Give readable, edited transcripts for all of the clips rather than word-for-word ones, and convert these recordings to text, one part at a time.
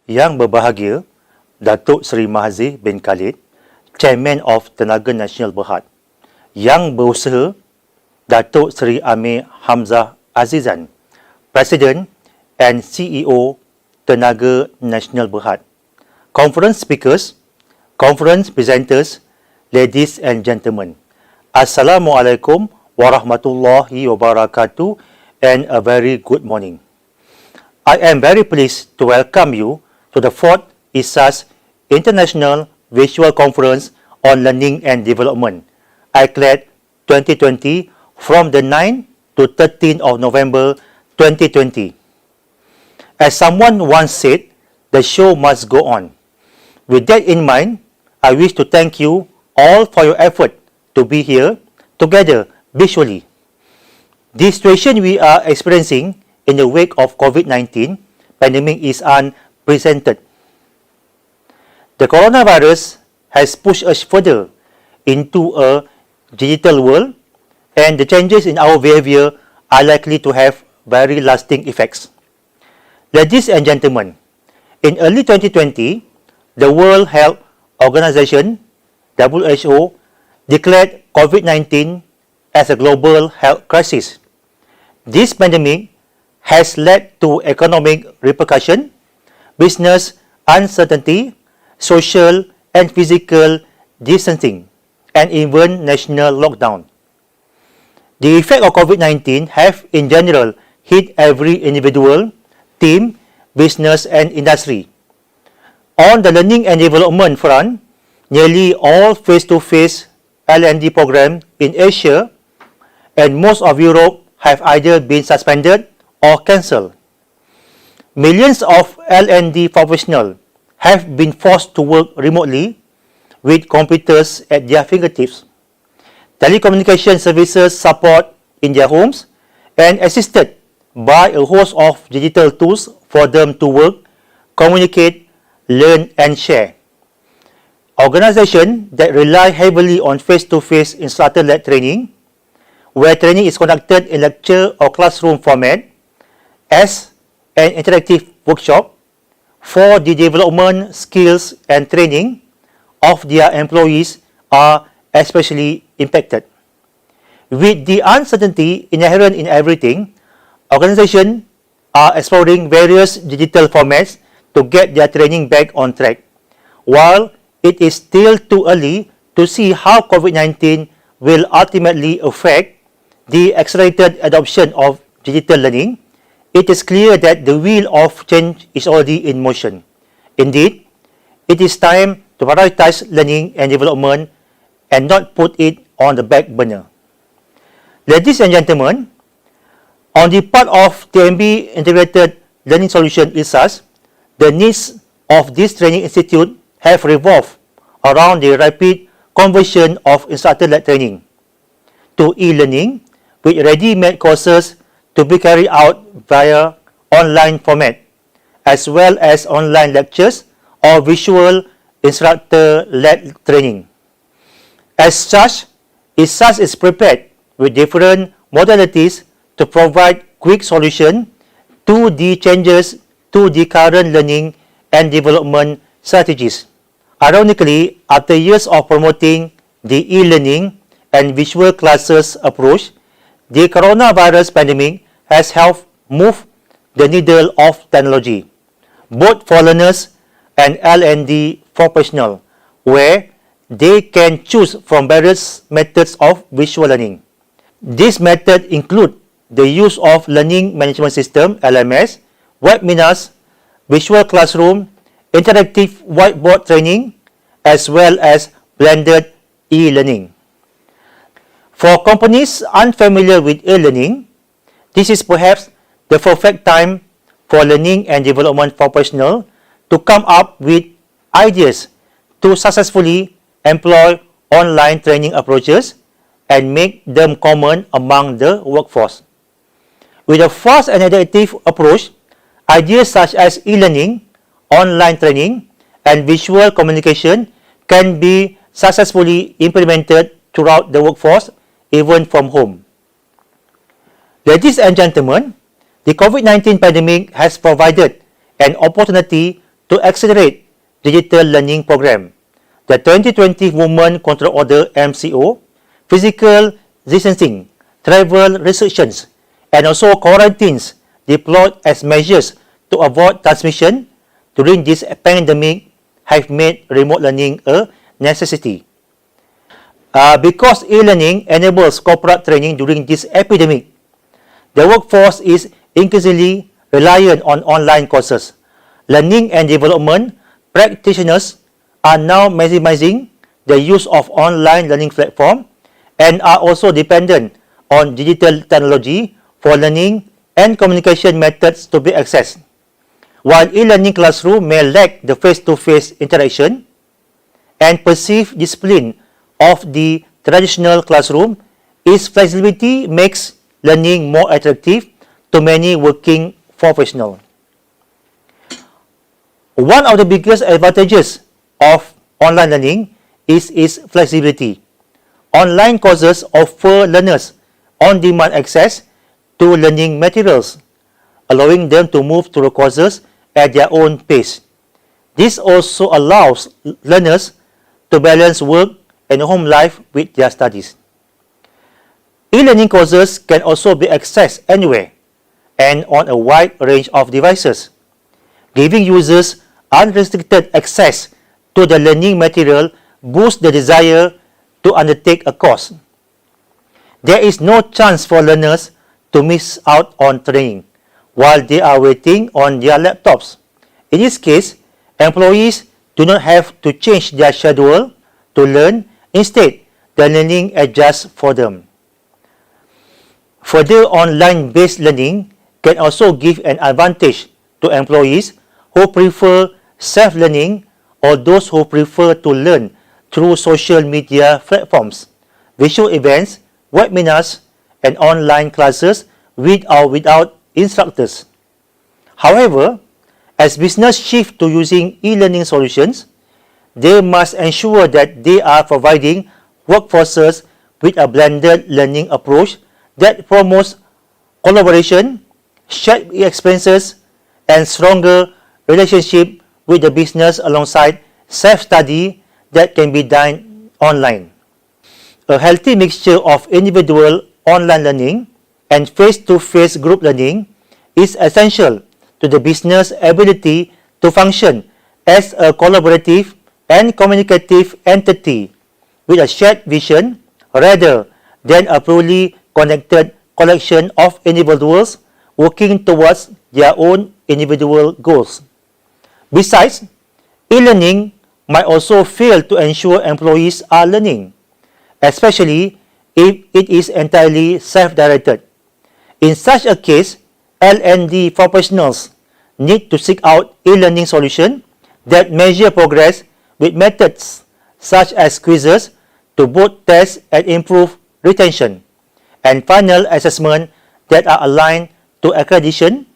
Yang berbahagia, Datuk Seri Mahathir bin Khalid, Chairman of Tenaga Nasional Berhad. Yang berusaha, Datuk Seri Amir Hamzah Azizan, President and CEO Tenaga Nasional Berhad. Conference speakers, conference presenters, ladies and gentlemen. Assalamualaikum warahmatullahi wabarakatuh and a very good morning. I am very pleased to welcome you to the 4th Ilsas International Virtual Conference on Learning and Development, Iclad 2020 from the 9th to 13th of November 2020. As someone once said, the show must go on. With that in mind, I wish to thank you all for your effort to be here together visually. The situation we are experiencing in the wake of COVID-19 pandemic is unprecedented. The coronavirus has pushed us further into a digital world, and the changes in our behavior are likely to have very lasting effects. Ladies and gentlemen, in early 2020, the World Health Organization, WHO, declared COVID-19 as a global health crisis. This pandemic has led to economic repercussion, business uncertainty, social and physical distancing, and even national lockdown. The effect of COVID-19 have in general hit every individual, team, business and industry. On the learning and development front, nearly all face-to-face L&D programs in Asia and most of Europe have either been suspended or cancelled. Millions of L&D professionals have been forced to work remotely with computers at their fingertips. Telecommunication services support in their homes and assisted by a host of digital tools for them to work, communicate, learn and share. Organizations that rely heavily on face-to-face instructor-led training, where training is conducted in lecture or classroom format, as an interactive workshop for the development, skills and training of their employees are especially impacted. With the uncertainty inherent in everything, organizations are exploring various digital formats to get their training back on track. While it is still too early to see how COVID-19 will ultimately affect the accelerated adoption of digital learning, it is clear that the wheel of change is already in motion. Indeed, it is time to prioritize learning and development and not put it on the back burner. Ladies and gentlemen, on the part of TMB Integrated Learning Solution Ilsas, the needs of this training institute have revolved around the rapid conversion of instructor-led training to e-learning with ready-made courses to be carried out via online format, as well as online lectures or visual instructor-led training. As such, Ilsas is prepared with different modalities to provide quick solution to the changes to the current learning and development strategies. Ironically, after years of promoting the e-learning and visual classes approach, the coronavirus pandemic has helped move the needle of technology, both for learners and L&D professionals, where they can choose from various methods of visual learning. These methods include the use of Learning Management System (LMS), webinars, visual classroom, interactive whiteboard training, as well as blended e-learning. For companies unfamiliar with e-learning, this is perhaps the perfect time for learning and development professionals to come up with ideas to successfully employ online training approaches and make them common among the workforce. With a fast and adaptive approach, ideas such as e-learning, online training, and visual communication can be successfully implemented throughout the workforce, even from home. Ladies and gentlemen, the COVID-19 pandemic has provided an opportunity to accelerate digital learning program. The 2020 Movement Control Order MCO, physical distancing, travel restrictions, and also quarantines deployed as measures to avoid transmission during this pandemic have made remote learning a necessity. Because e-learning enables corporate training during this epidemic, the workforce is increasingly reliant on online courses. Learning and development practitioners are now maximizing the use of online learning platforms and are also dependent on digital technology for learning and communication methods to be accessed. While e-learning classroom may lack the face-to-face interaction and perceived discipline of the traditional classroom, its flexibility makes learning more attractive to many working professionals. One of the biggest advantages of online learning is its flexibility. Online courses offer learners on-demand access to learning materials, allowing them to move through courses at their own pace. This also allows learners to balance work and home life with their studies. E-learning courses can also be accessed anywhere and on a wide range of devices, giving users unrestricted access to the learning material boosts the desire to undertake a course. There is no chance for learners to miss out on training while they are waiting on their laptops. In this case, employees do not have to change their schedule to learn. Instead, the learning adjusts for them. Further, online-based learning can also give an advantage to employees who prefer self-learning or those who prefer to learn through social media platforms, visual events, webinars, and online classes with or without instructors. However, as business shift to using e-learning solutions, they must ensure that they are providing workforces with a blended learning approach that promotes collaboration, shared experiences, and stronger relationship with the business alongside self-study that can be done online. A healthy mixture of individual online learning and face-to-face group learning is essential to the business ability to function as a collaborative and communicative entity with a shared vision rather than a purely connected collection of individuals working towards their own individual goals. Besides, e-learning might also fail to ensure employees are learning, especially if it is entirely self-directed. In such a case, L&D professionals need to seek out e-learning solutions that measure progress with methods such as quizzes to both test and improve retention, and final assessment that are aligned to accreditation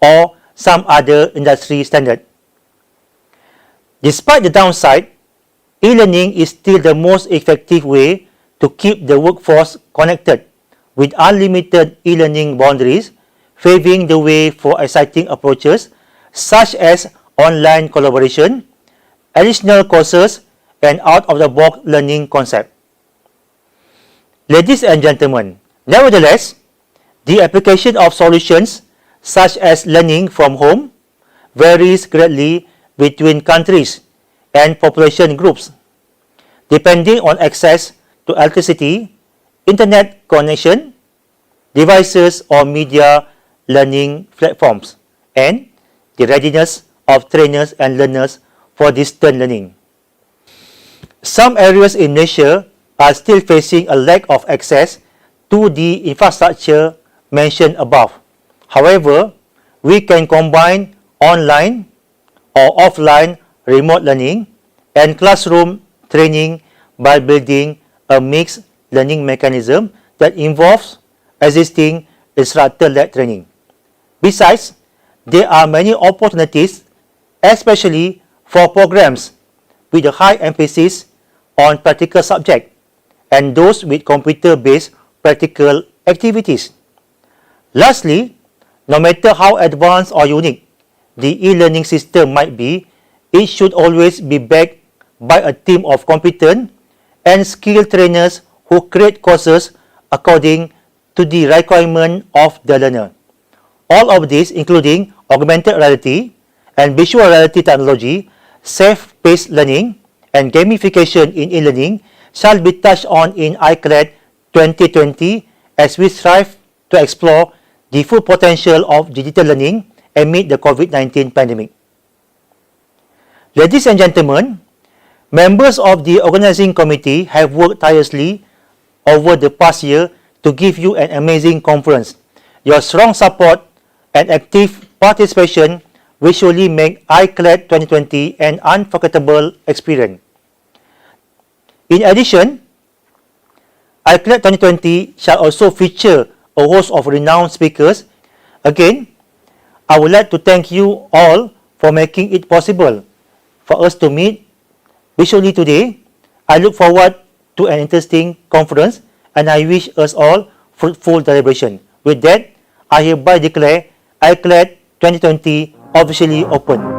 or some other industry standard. Despite the downside, e-learning is still the most effective way to keep the workforce connected, with unlimited e-learning boundaries paving the way for exciting approaches such as online collaboration, additional courses, and out-of-the-box learning concepts. Ladies and gentlemen, nevertheless, the application of solutions such as learning from home varies greatly between countries and population groups, depending on access to electricity, internet connection, devices or media learning platforms, and the readiness of trainers and learners for distance learning. Some areas in Malaysia are still facing a lack of access to the infrastructure mentioned above. However, we can combine online or offline remote learning and classroom training by building a mixed learning mechanism that involves existing instructor-led training. Besides, there are many opportunities, especially for programs with a high emphasis on practical subjects and those with computer-based practical activities. Lastly, no matter how advanced or unique the e-learning system might be, it should always be backed by a team of competent and skilled trainers who create courses according to the requirement of the learner. All of this, including augmented reality and visual reality technology, safe-paced learning, and gamification in e-learning, shall be touched on in Iclad 2020 as we strive to explore the full potential of digital learning amid the COVID-19 pandemic. Ladies and gentlemen, members of the organizing committee have worked tirelessly over the past year to give you an amazing conference. Your strong support and active participation will surely make Iclad 2020 an unforgettable experience. In addition, Iclad 2020 shall also feature a host of renowned speakers. Again, I would like to thank you all for making it possible for us to meet virtually today. I look forward to an interesting conference and I wish us all fruitful celebration. With that, I hereby declare Iclad 2020 officially open.